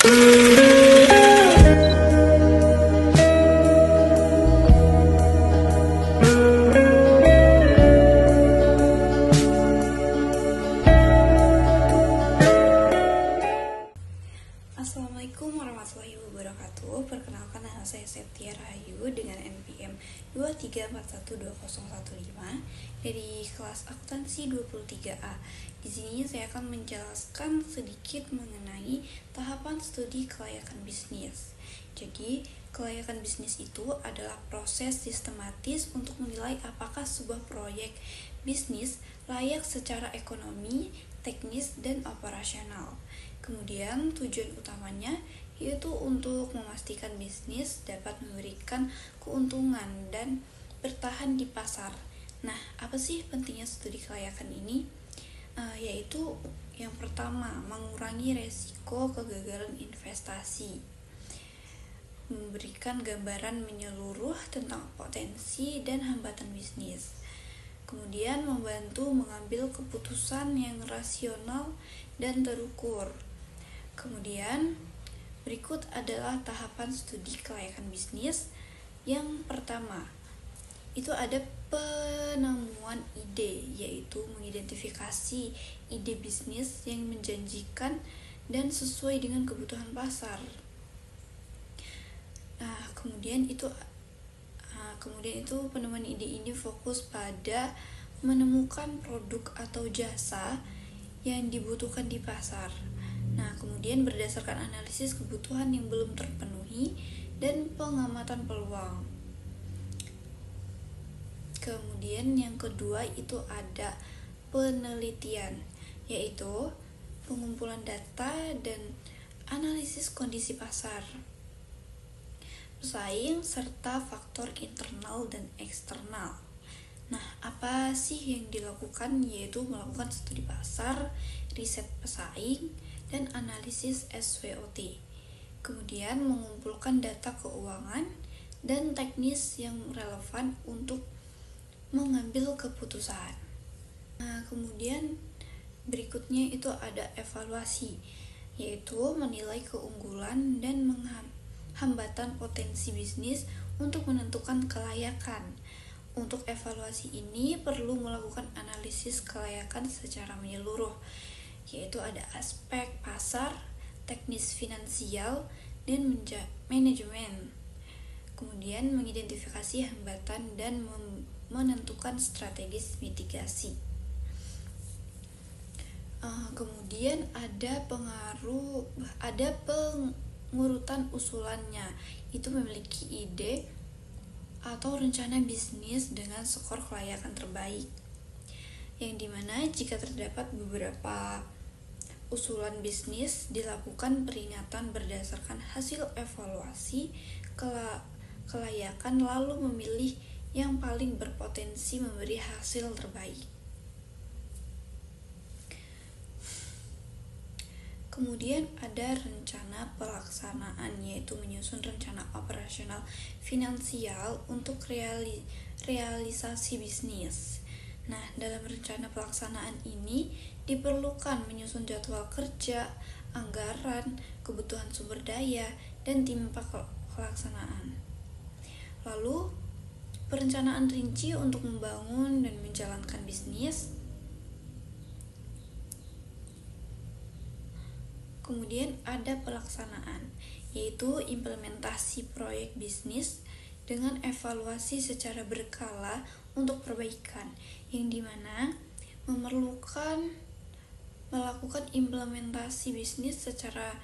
Assalamualaikum warahmatullahi wabarakatuh. Perkenalkan, nama saya Septia Rahayu dengan NPM 234120115 dari kelas akuntansi 23A. Di sini saya akan menjelaskan sedikit mengenai tahapan studi kelayakan bisnis. Jadi, kelayakan bisnis itu adalah proses sistematis untuk menilai apakah sebuah proyek bisnis layak secara ekonomi, teknis, dan operasional. Kemudian tujuan utamanya yaitu untuk memastikan bisnis dapat memberikan keuntungan dan bertahan di pasar. Nah, apa sih pentingnya studi kelayakan ini? Yaitu yang pertama, mengurangi resiko kegagalan investasi, memberikan gambaran menyeluruh tentang potensi dan hambatan bisnis. Kemudian membantu mengambil keputusan yang rasional dan terukur. Kemudian berikut adalah tahapan studi kelayakan bisnis. Yang pertama, itu ada penemuan ide, yaitu mengidentifikasi ide bisnis yang menjanjikan dan sesuai dengan kebutuhan pasar. Kemudian itu penemuan ide ini fokus pada menemukan produk atau jasa yang dibutuhkan di pasar. Kemudian berdasarkan analisis kebutuhan yang belum terpenuhi dan pengamatan peluang. Kemudian yang kedua itu ada penelitian, yaitu pengumpulan data dan analisis kondisi pasar, pesaing, serta faktor internal dan eksternal. Apa sih yang dilakukan? Yaitu melakukan studi pasar, riset pesaing, dan analisis SWOT. Kemudian mengumpulkan data keuangan dan teknis yang relevan untuk mengambil keputusan. Kemudian berikutnya itu ada evaluasi, yaitu menilai keunggulan dan hambatan potensi bisnis untuk menentukan kelayakan. Untuk evaluasi ini perlu melakukan analisis kelayakan secara menyeluruh, yaitu ada aspek pasar, teknis finansial, dan manajemen. Kemudian mengidentifikasi hambatan dan menentukan strategis mitigasi. Kemudian ada pengurutan usulannya, itu memiliki ide atau rencana bisnis dengan skor kelayakan terbaik, yang dimana jika terdapat beberapa usulan bisnis, dilakukan peringatan berdasarkan hasil evaluasi kelayakan, lalu memilih yang paling berpotensi memberi hasil terbaik. Kemudian ada rencana pelaksanaan, yaitu menyusun rencana operasional finansial untuk realisasi bisnis. Dalam rencana pelaksanaan ini diperlukan menyusun jadwal kerja, anggaran, kebutuhan sumber daya, dan tim pelaksanaan. Lalu, perencanaan rinci untuk membangun dan menjalankan bisnis. Kemudian ada pelaksanaan, yaitu implementasi proyek bisnis dengan evaluasi secara berkala untuk perbaikan, yang dimana memerlukan melakukan implementasi bisnis secara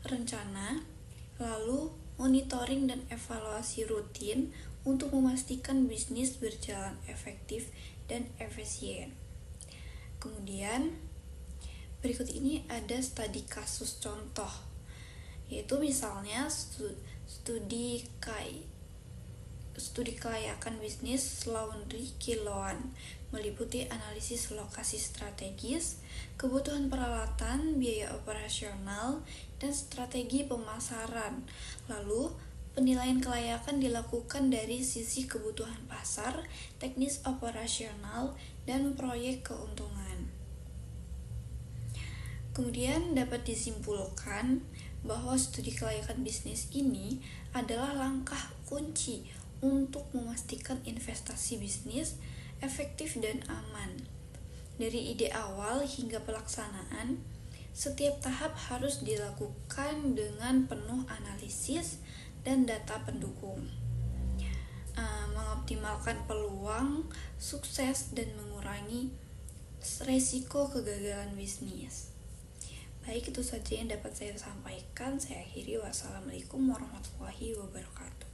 rencana, lalu monitoring dan evaluasi rutin untuk memastikan bisnis berjalan efektif dan efisien. Kemudian berikut ini ada studi kasus contoh, yaitu misalnya studi kelayakan bisnis laundry kiloan, meliputi analisis lokasi strategis, kebutuhan peralatan, biaya operasional, dan strategi pemasaran. Lalu, penilaian kelayakan dilakukan dari sisi kebutuhan pasar, teknis operasional, dan proyek keuntungan. Kemudian dapat disimpulkan bahwa studi kelayakan bisnis ini adalah langkah kunci untuk memastikan investasi bisnis efektif dan aman. Dari ide awal hingga pelaksanaan, setiap tahap harus dilakukan dengan penuh analisis dan data pendukung, mengoptimalkan peluang sukses dan mengurangi resiko kegagalan bisnis. Baik, itu saja yang dapat saya sampaikan. Saya akhiri. Wassalamualaikum warahmatullahi wabarakatuh.